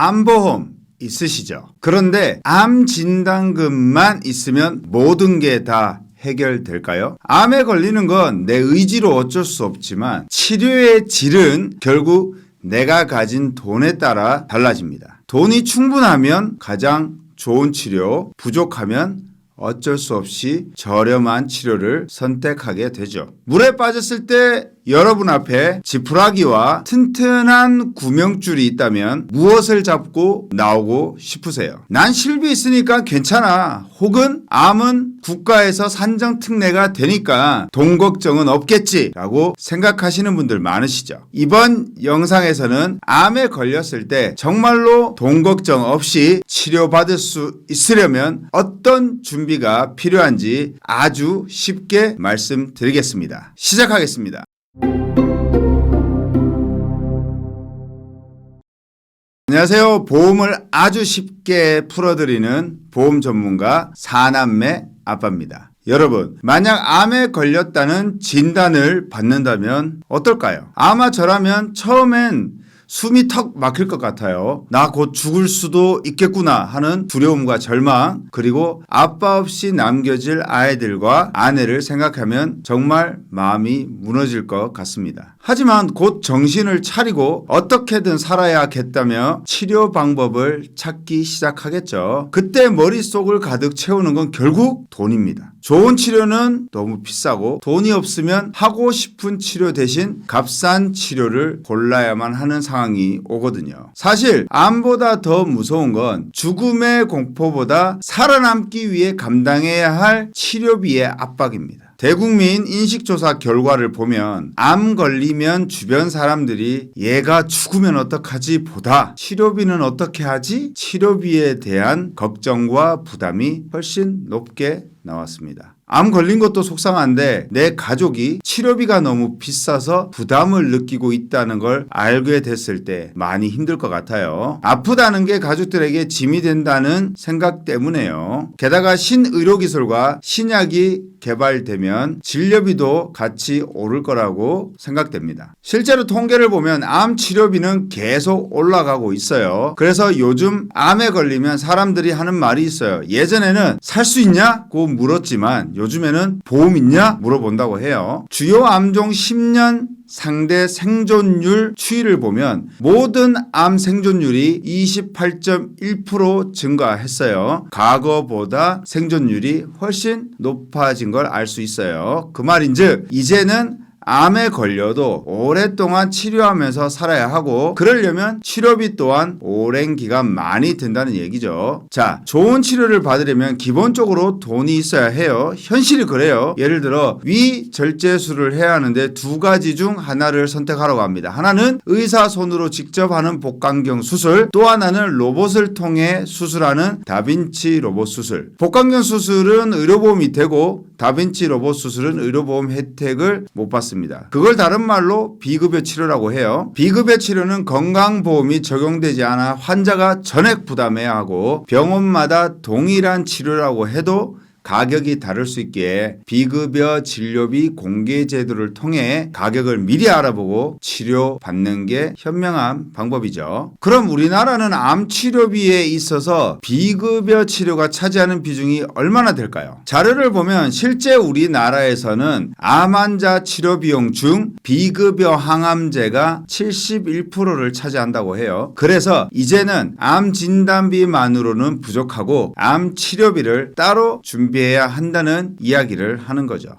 암보험 있으시죠? 그런데 암 진단금만 있으면 모든 게 다 해결될까요? 암에 걸리는 건 내 의지로 어쩔 수 없지만 치료의 질은 결국 내가 가진 돈에 따라 달라집니다. 돈이 충분하면 가장 좋은 치료, 부족하면 어쩔 수 없이 저렴한 치료를 선택하게 되죠. 물에 빠졌을 때 여러분 앞에 지푸라기와 튼튼한 구명줄이 있다면 무엇을 잡고 나오고 싶으세요? 난 실비 있으니까 괜찮아. 혹은 암은 국가에서 산정특례가 되니까 돈 걱정은 없겠지 라고 생각하시는 분들 많으시죠. 이번 영상에서는 암에 걸렸을 때 정말로 돈 걱정 없이 치료받을 수 있으려면 어떤 준비가 필요한지 아주 쉽게 말씀드리겠습니다. 시작하겠습니다. 안녕하세요. 보험을 아주 쉽게 풀어드리는 보험 전문가 사남매 아빠입니다. 여러분, 만약 암에 걸렸다는 진단을 받는다면 어떨까요? 아마 저라면 처음엔 숨이 턱 막힐 것 같아요. 나 곧 죽을 수도 있겠구나 하는 두려움과 절망, 그리고 아빠 없이 남겨질 아이들과 아내를 생각하면 정말 마음이 무너질 것 같습니다. 하지만 곧 정신을 차리고 어떻게든 살아야겠다며 치료 방법을 찾기 시작하겠죠. 그때 머릿속을 가득 채우는 건 결국 돈입니다. 좋은 치료는 너무 비싸고 돈이 없으면 하고 싶은 치료 대신 값싼 치료를 골라야만 하는 상황이 오거든요. 사실 암보다 더 무서운 건 죽음의 공포보다 살아남기 위해 감당해야 할 치료비의 압박입니다. 대국민 인식조사 결과를 보면 암 걸리면 주변 사람들이 얘가 죽으면 어떡하지 보다 치료비는 어떻게 하지? 치료비에 대한 걱정과 부담이 훨씬 높게 나왔습니다. 암 걸린 것도 속상한데 내 가족이 치료비가 너무 비싸서 부담을 느끼고 있다는 걸 알게 됐을 때 많이 힘들 것 같아요. 아프다는 게 가족들에게 짐이 된다는 생각 때문에요. 게다가 신의료기술과 신약이 개발되면 진료비도 같이 오를 거라고 생각됩니다. 실제로 통계를 보면 암 치료비는 계속 올라가고 있어요. 그래서 요즘 암에 걸리면 사람들이 하는 말이 있어요. 예전에는 살 수 있냐고 물었지만 요즘에는 보험 있냐 물어본다고 해요. 주요 암종 10년 상대 생존율 추이를 보면 모든 암 생존율이 28.1% 증가했어요. 과거보다 생존율이 훨씬 높아진 걸 알 수 있어요. 그 말인즉 이제는 암에 걸려도 오랫동안 치료하면서 살아야 하고 그러려면 치료비 또한 오랜 기간 많이 든다는 얘기죠. 자, 좋은 치료를 받으려면 기본적으로 돈이 있어야 해요. 현실이 그래요. 예를 들어 위절제술을 해야 하는데 두 가지 중 하나를 선택하라고 합니다. 하나는 의사 손으로 직접 하는 복강경 수술, 또 하나는 로봇을 통해 수술하는 다빈치 로봇 수술. 복강경 수술은 의료보험이 되고 다빈치 로봇 수술은 의료보험 혜택을 못 받습니다. 그걸 다른 말로 비급여 치료라고 해요. 비급여 치료는 건강보험이 적용되지 않아 환자가 전액 부담해야 하고 병원마다 동일한 치료라고 해도 가격이 다를 수 있기에 비급여 진료비 공개 제도를 통해 가격을 미리 알아보고 치료받는 게 현명한 방법이죠. 그럼 우리나라는 암 치료비에 있어서 비급여 치료가 차지하는 비중이 얼마나 될까요? 자료를 보면 실제 우리나라에서는 암 환자 치료 비용 중 비급여 항암제가 71%를 차지한다고 해요. 그래서 이제는 암 진단비만으로는 부족하고 암 치료비를 따로 준비해야 한다는 이야기를 하는 거죠.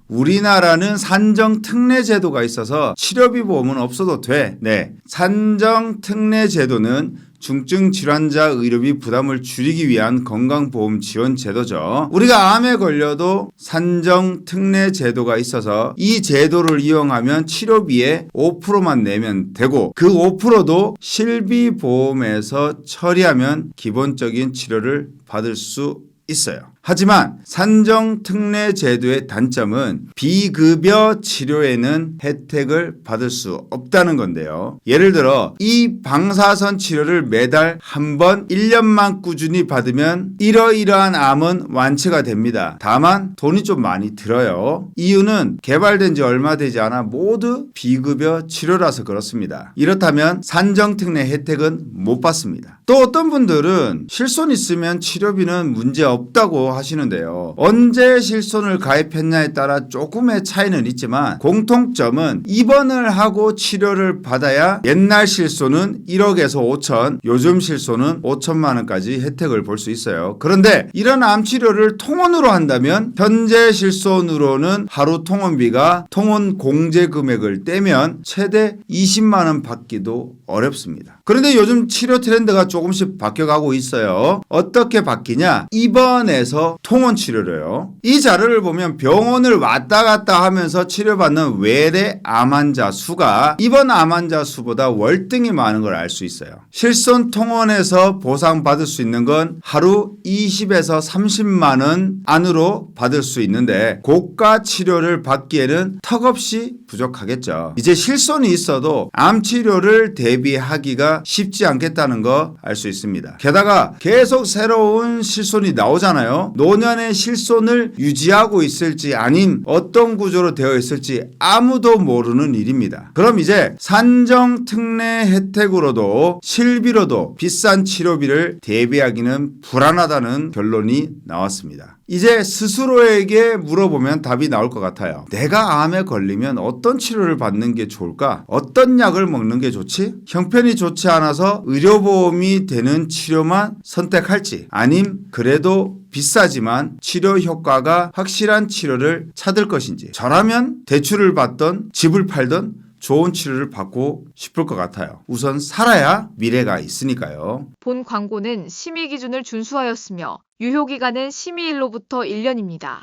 우리나라는 산정특례 제도가 있어서 치료비 보험은 없어도 돼. 네, 산정특례 제도는 중증 질환자 의료비 부담을 줄이기 위한 건강보험 지원 제도죠. 우리가 암에 걸려도 산정특례 제도가 있어서 이 제도를 이용하면 치료비의 5%만 내면 되고 그 5%도 실비보험에서 처리하면 기본적인 치료를 받을 수 있어요. 하지만 산정특례 제도의 단점은 비급여 치료에는 혜택을 받을 수 없다는 건데요. 예를 들어 이 방사선 치료를 매달 한 번 1년만 꾸준히 받으면 이러이러한 암은 완치가 됩니다. 다만 돈이 좀 많이 들어요. 이유는 개발된 지 얼마 되지 않아 모두 비급여 치료라서 그렇습니다. 이렇다면 산정특례 혜택은 못 받습니다. 또 어떤 분들은 실손 있으면 치료비는 문제 없다고 하시는데요. 언제 실손을 가입했냐에 따라 조금의 차이는 있지만 공통점은 입원을 하고 치료를 받아야 옛날 실손은 1억에서 5천, 요즘 실손은 5천만 원까지 혜택을 볼 수 있어요. 그런데 이런 암치료를 통원으로 한다면 현재 실손으로는 하루 통원비가 통원 공제 금액을 떼면 최대 20만 원 받기도 어렵습니다. 그런데 요즘 치료 트렌드가 조금씩 바뀌어가고 있어요. 어떻게 바뀌냐? 입원에서 통원 치료로요. 이 자료를 보면 병원을 왔다 갔다 하면서 치료받는 외래 암 환자 수가 입원 암 환자 수보다 월등히 많은 걸 알 수 있어요. 실손 통원에서 보상받을 수 있는 건 하루 20에서 30만 원 안으로 받을 수 있는데 고가 치료를 받기에는 턱없이 부족하겠죠. 이제 실손이 있어도 암 치료를 대비하기가 쉽지 않겠다는 거 알 수 있습니다. 게다가 계속 새로운 실손이 나오잖아요. 노년의 실손을 유지하고 있을지 아님 어떤 구조로 되어 있을지 아무도 모르는 일입니다. 그럼 이제 산정특례 혜택으로도 실비로도 비싼 치료비를 대비하기는 불안하다는 결론이 나왔습니다. 이제 스스로에게 물어보면 답이 나올 것 같아요. 내가 암에 걸리면 어떤 치료를 받는 게 좋을까? 어떤 약을 먹는 게 좋지? 형편이 좋지 않아서 의료보험이 되는 치료만 선택할지 아님 그래도 비싸지만 치료 효과가 확실한 치료를 찾을 것인지 저라면 대출을 받던 집을 팔던 좋은 치료를 받고 싶을 것 같아요. 우선 살아야 미래가 있으니까요. 본 광고는 심의 기준을 준수하였으며 유효기간은 심의일로부터 1년입니다.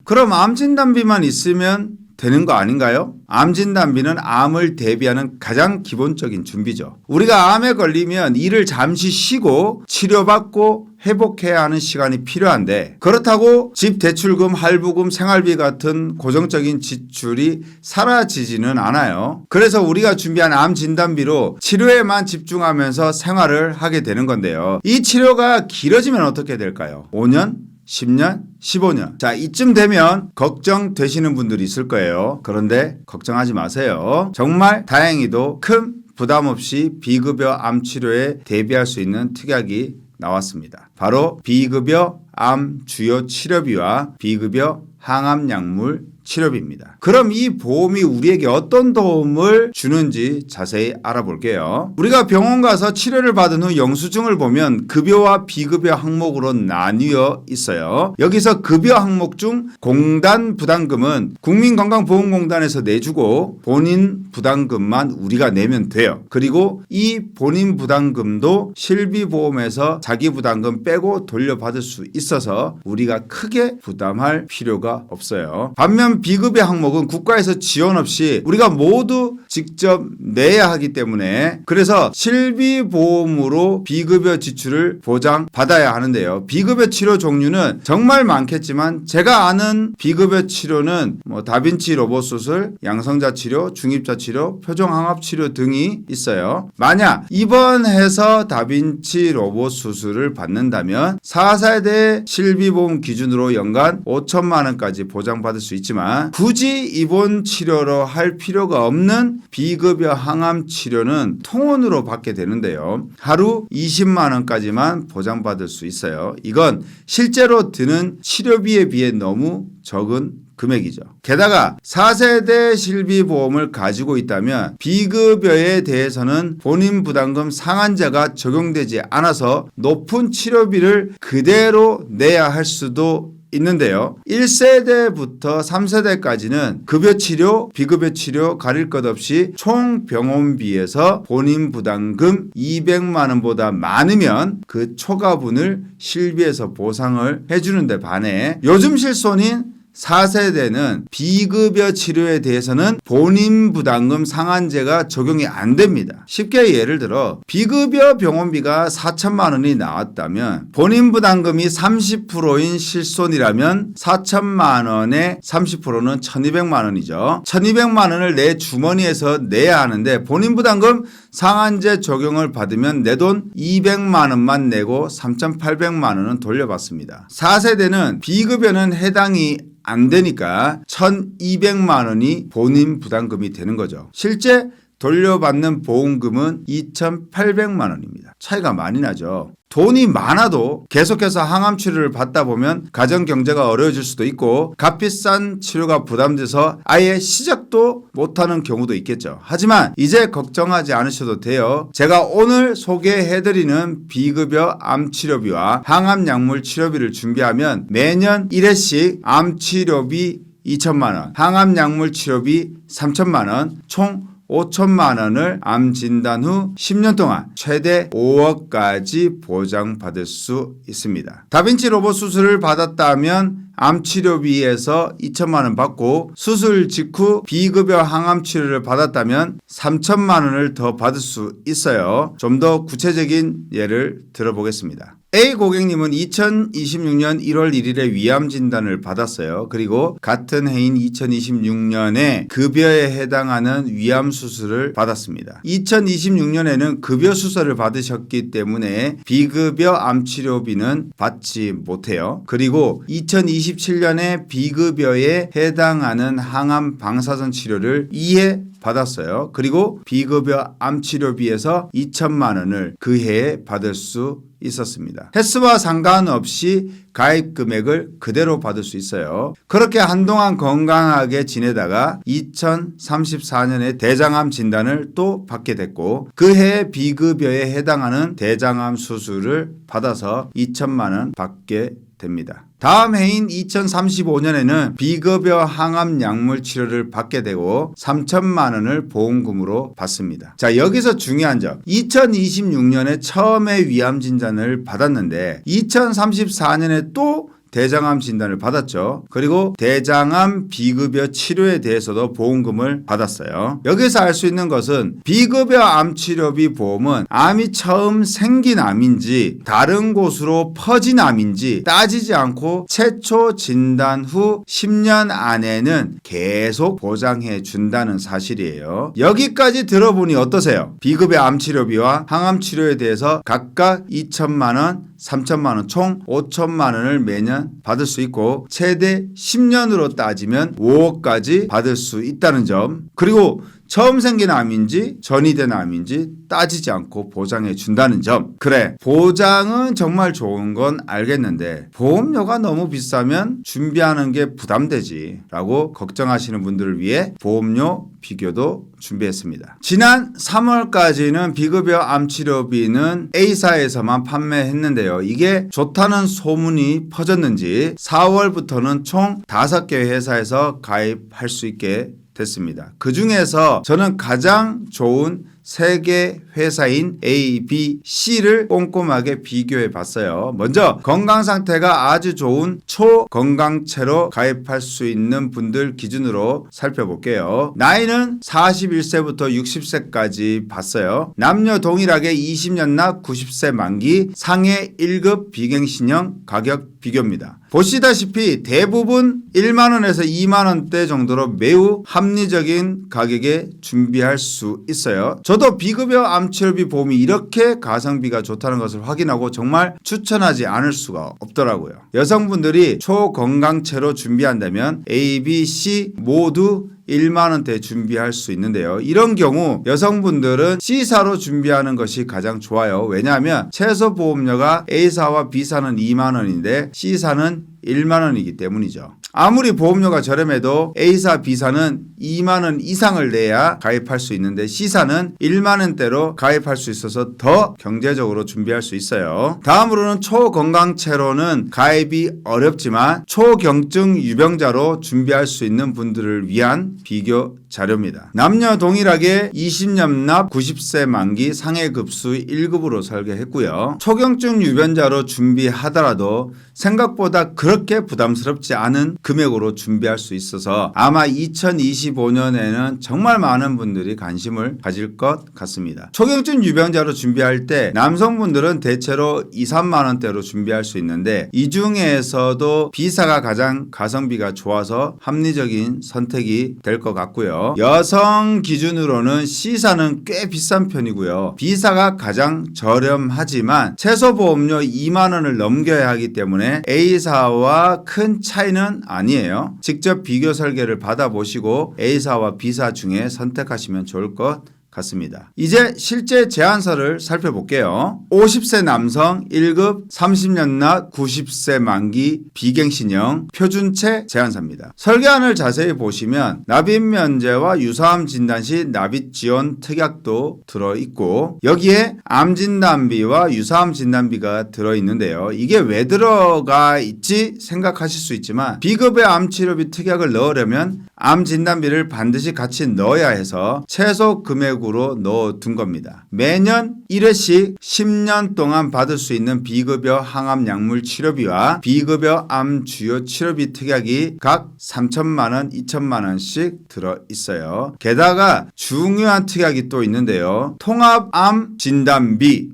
그럼 암 진단비만 있으면 되는 거 아닌가요? 암 진단비는 암을 대비하는 가장 기본적인 준비죠. 우리가 암에 걸리면 일을 잠시 쉬고 치료받고 회복해야 하는 시간이 필요한데 그렇다고 집 대출금, 할부금, 생활비 같은 고정적인 지출이 사라지지는 않아요. 그래서 우리가 준비한 암 진단비로 치료에만 집중하면서 생활을 하게 되는 건데요. 이 치료가 길어지면 어떻게 될까요? 5년? 10년, 15년. 자, 이쯤 되면 걱정되시는 분들이 있을 거예요. 그런데 걱정하지 마세요. 정말 다행히도 큰 부담 없이 비급여 암 치료에 대비할 수 있는 특약이 나왔습니다. 바로 비급여 암 주요 치료비와 비급여 항암 약물 치료비입니다. 그럼 이 보험이 우리에게 어떤 도움을 주는지 자세히 알아볼게요. 우리가 병원 가서 치료를 받은 후 영수증을 보면 급여와 비급여 항목으로 나뉘어 있어요. 여기서 급여 항목 중 공단 부담금은 국민건강보험공단에서 내주고 본인 부담금만 우리가 내면 돼요. 그리고 이 본인 부담금도 실비보험에서 자기 부담금 빼고 돌려받을 수 있어서 우리가 크게 부담할 필요가 없어요. 반면 비급여 항목은 국가에서 지원 없이 우리가 모두 직접 내야 하기 때문에 그래서 실비보험으로 비급여 지출을 보장받아야 하는데요. 비급여 치료 종류는 정말 많겠지만 제가 아는 비급여 치료는 다빈치 로봇 수술, 양성자 치료, 중입자 치료, 표정항압 치료 등이 있어요. 만약 입원해서 다빈치 로봇 수술을 받는다면 4세대 실비보험 기준으로 연간 5천만 원까지 보장받을 수 있지만 굳이 입원 치료로 할 필요가 없는 비급여 항암 치료는 통원으로 받게 되는데요. 하루 20만 원까지만 보장받을 수 있어요. 이건 실제로 드는 치료비에 비해 너무 적은 금액이죠. 게다가 4세대 실비보험을 가지고 있다면 비급여에 대해서는 본인 부담금 상한제가 적용되지 않아서 높은 치료비를 그대로 내야 할 수도 있는데요. 1세대부터 3세대까지는 급여치료, 비급여치료 가릴 것 없이 총 병원비에서 본인 부담금 200만 원보다 많으면 그 초과분을 실비에서 보상을 해주는 데 반해 요즘 실손인 4세대는 비급여 치료에 대해서는 본인 부담금 상한제가 적용이 안 됩니다. 쉽게 예를 들어 비급여 병원비가 4천만 원이 나왔다면 본인 부담금이 30%인 실손이라면 4천만 원의 30%는 1,200만 원이죠. 1,200만 원을 내 주머니에서 내야 하는데 본인 부담금 상한제 적용을 받으면 내 돈 200만 원만 내고 3,800만 원은 돌려받습니다. 4세대는 비급여는 해당이 안 되니까 1,200만 원이 본인 부담금이 되는 거죠. 실제 돌려받는 보험금은 2,800만 원입니다. 차이가 많이 나죠. 돈이 많아도 계속해서 항암 치료를 받다 보면 가정 경제가 어려워질 수도 있고 값비싼 치료가 부담돼서 아예 시작도 못하는 경우도 있겠죠. 하지만 이제 걱정하지 않으셔도 돼요. 제가 오늘 소개해드리는 비급여 암치료비와 항암 약물 치료비를 준비하면 매년 1회씩 암치료비 2천만 원, 항암 약물 치료비 3천만 원, 총 5천만 원을 암 진단 후 10년 동안 최대 5억까지 보장받을 수 있습니다. 다빈치 로봇 수술을 받았다면 암 치료비에서 2천만 원 받고 수술 직후 비급여 항암 치료를 받았다면 3천만 원을 더 받을 수 있어요. 좀 더 구체적인 예를 들어보겠습니다. A 고객님은 2026년 1월 1일에 위암 진단을 받았어요. 그리고 같은 해인 2026년에 급여에 해당하는 위암 수술을 받았습니다. 2026년에는 급여 수술을 받으셨기 때문에 비급여 암 치료비는 받지 못해요. 그리고 2027년에 비급여에 해당하는 항암 방사선 치료를 2회 받았어요. 그리고 비급여 암 치료비에서 2천만 원을 그 해에 받을 수 있었습니다. 횟수와 상관없이 가입 금액을 그대로 받을 수 있어요. 그렇게 한동안 건강하게 지내다가 2034년에 대장암 진단을 또 받게 됐고 그 해에 비급여에 해당하는 대장암 수술을 받아서 2천만 원 받게 됩니다. 다음 해인 2035년에는 비급여 항암 약물 치료를 받게 되고 3천만 원을 보험금으로 받습니다. 자, 여기서 중요한 점. 2026년에 처음에 위암 진단을 받았는데 2034년에 또 대장암 진단을 받았죠. 그리고 대장암 비급여 치료에 대해서도 보험금을 받았어요. 여기서 알 수 있는 것은 비급여 암치료비 보험은 암이 처음 생긴 암인지 다른 곳으로 퍼진 암인지 따지지 않고 최초 진단 후 10년 안에는 계속 보장해 준다는 사실이에요. 여기까지 들어보니 어떠세요? 비급여 암치료비와 항암치료에 대해서 각각 2천만 원, 3천만 원, 총 5천만 원을 매년 받을 수 있고 최대 10년으로 따지면 5억까지 받을 수 있다는 점. 그리고 처음 생긴 암인지 전이된 암인지 따지지 않고 보장해 준다는 점. 그래, 보장은 정말 좋은 건 알겠는데 보험료가 너무 비싸면 준비하는 게 부담되지 라고 걱정하시는 분들을 위해 보험료 비교도 준비했습니다. 지난 3월까지는 비급여 암치료비는 A사에서만 판매했는데요. 이게 좋다는 소문이 퍼졌는지 4월부터는 총 5개 회사에서 가입할 수 있게 됐습니다. 그 중에서 저는 가장 좋은 3개 회사인 A, B, C를 꼼꼼하게 비교해 봤어요. 먼저 건강 상태가 아주 좋은 초건강체로 가입할 수 있는 분들 기준으로 살펴볼게요. 나이는 41세부터 60세까지 봤어요. 남녀 동일하게 20년 납 90세 만기 상해 1급 비갱신형 가격 비교입니다. 보시다시피 대부분 1만원에서 2만원대 정도로 매우 합리적인 가격에 준비할 수 있어요. 저도 비급여 암치료비 보험이 이렇게 가성비가 좋다는 것을 확인하고 정말 추천하지 않을 수가 없더라고요. 여성분들이 초건강체로 준비한다면 A, B, C 모두 1만원대 준비할 수 있는데요. 이런 경우 여성분들은 C사로 준비하는 것이 가장 좋아요. 왜냐하면 최소 보험료가 A사와 B사는 2만원인데 C사는 1만원이기 때문이죠. 아무리 보험료가 저렴해도 A사, B사는 2만원 이상을 내야 가입할 수 있는데 C사는 1만원대로 가입할 수 있어서 더 경제적으로 준비할 수 있어요. 다음으로는 초건강체로는 가입이 어렵지만 초경증 유병자로 준비할 수 있는 분들을 위한 비교 자료입니다. 남녀 동일하게 20년 납 90세 만기 상해급수 1급으로 설계했고요. 초경증 유변자로 준비하더라도 생각보다 그렇게 부담스럽지 않은 금액으로 준비할 수 있어서 아마 2025년에는 정말 많은 분들이 관심을 가질 것 같습니다. 초경증 유병자로 준비할 때 남성분들은 대체로 2, 3만 원대로 준비할 수 있는데 이 중에서도 B사가 가장 가성비가 좋아서 합리적인 선택이 될 것 같고요. 여성 기준으로는 C사는 꽤 비싼 편이고요. B사가 가장 저렴하지만 최소 보험료 2만 원을 넘겨야 하기 때문에 A사와 큰 차이는 아니에요. 직접 비교 설계를 받아보시고 A사와 B사 중에 선택하시면 좋을 것 같습니다. 이제 실제 제안서를 살펴볼게요. 50세 남성 1급 30년 납 90세 만기 비갱신형 표준체 제안서입니다. 설계안을 자세히 보시면 납입 면제와 유사암 진단 시 납입 지원 특약도 들어있고 여기에 암 진단비와 유사암 진단비가 들어있는데요. 이게 왜 들어가 있지 생각하실 수 있지만 B급의 암 치료비 특약을 넣으려면 암 진단비를 반드시 같이 넣어야 해서 최소 금액으로 넣어둔 겁니다. 매년 1회씩 10년 동안 받을 수 있는 B급여 항암 약물 치료비와 B급여 암 주요 치료비 특약이 각 3천만 원, 2천만 원씩 들어있어요. 게다가 중요한 특약이 또 있는데요. 통합암 진단비,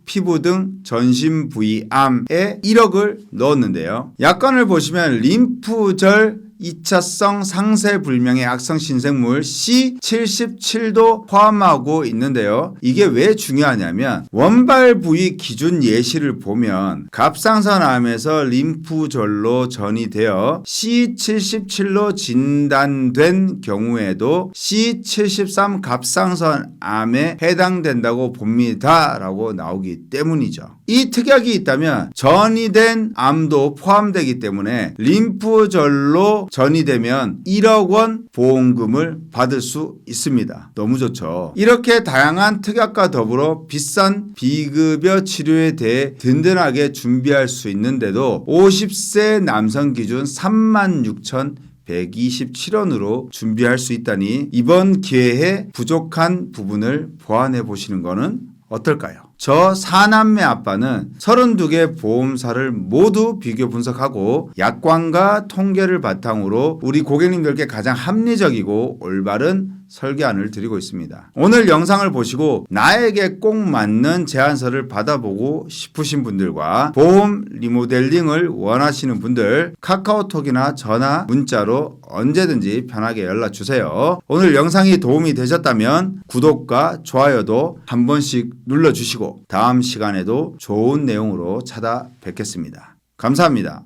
피부 등 전신 부위 암에 1억을 넣었는데요. 약관을 보시면 림프절 2차성 상세불명의 악성 신생물 C77도 포함하고 있는데요. 이게 왜 중요하냐면 원발 부위 기준 예시를 보면 갑상선암에서 림프절로 전이되어 C77로 진단된 경우에도 C73 갑상선암에 해당된다고 봅니다 라고 나오기 때문이죠. 이 특약이 있다면 전이된 암도 포함되기 때문에 림프절로 전이되면 1억 원 보험금을 받을 수 있습니다. 너무 좋죠. 이렇게 다양한 특약과 더불어 비싼 비급여 치료에 대해 든든하게 준비할 수 있는데도 50세 남성 기준 36,127원으로 준비할 수 있다니 이번 기회에 부족한 부분을 보완해 보시는 것은 어떨까요? 저 4남매 아빠는 32개 보험사를 모두 비교 분석하고 약관과 통계를 바탕으로 우리 고객님들께 가장 합리적이고 올바른 설계안을 드리고 있습니다. 오늘 영상을 보시고 나에게 꼭 맞는 제안서를 받아보고 싶으신 분들과 보험 리모델링을 원하시는 분들 카카오톡이나 전화, 문자로 언제든지 편하게 연락 주세요. 오늘 영상이 도움이 되셨다면 구독과 좋아요도 한 번씩 눌러주시고 다음 시간에도 좋은 내용으로 찾아뵙겠습니다. 감사합니다.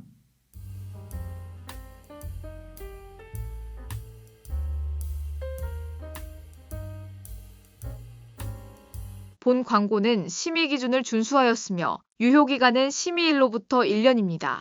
본 광고는 심의 기준을 준수하였으며 유효기간은 심의일로부터 1년입니다.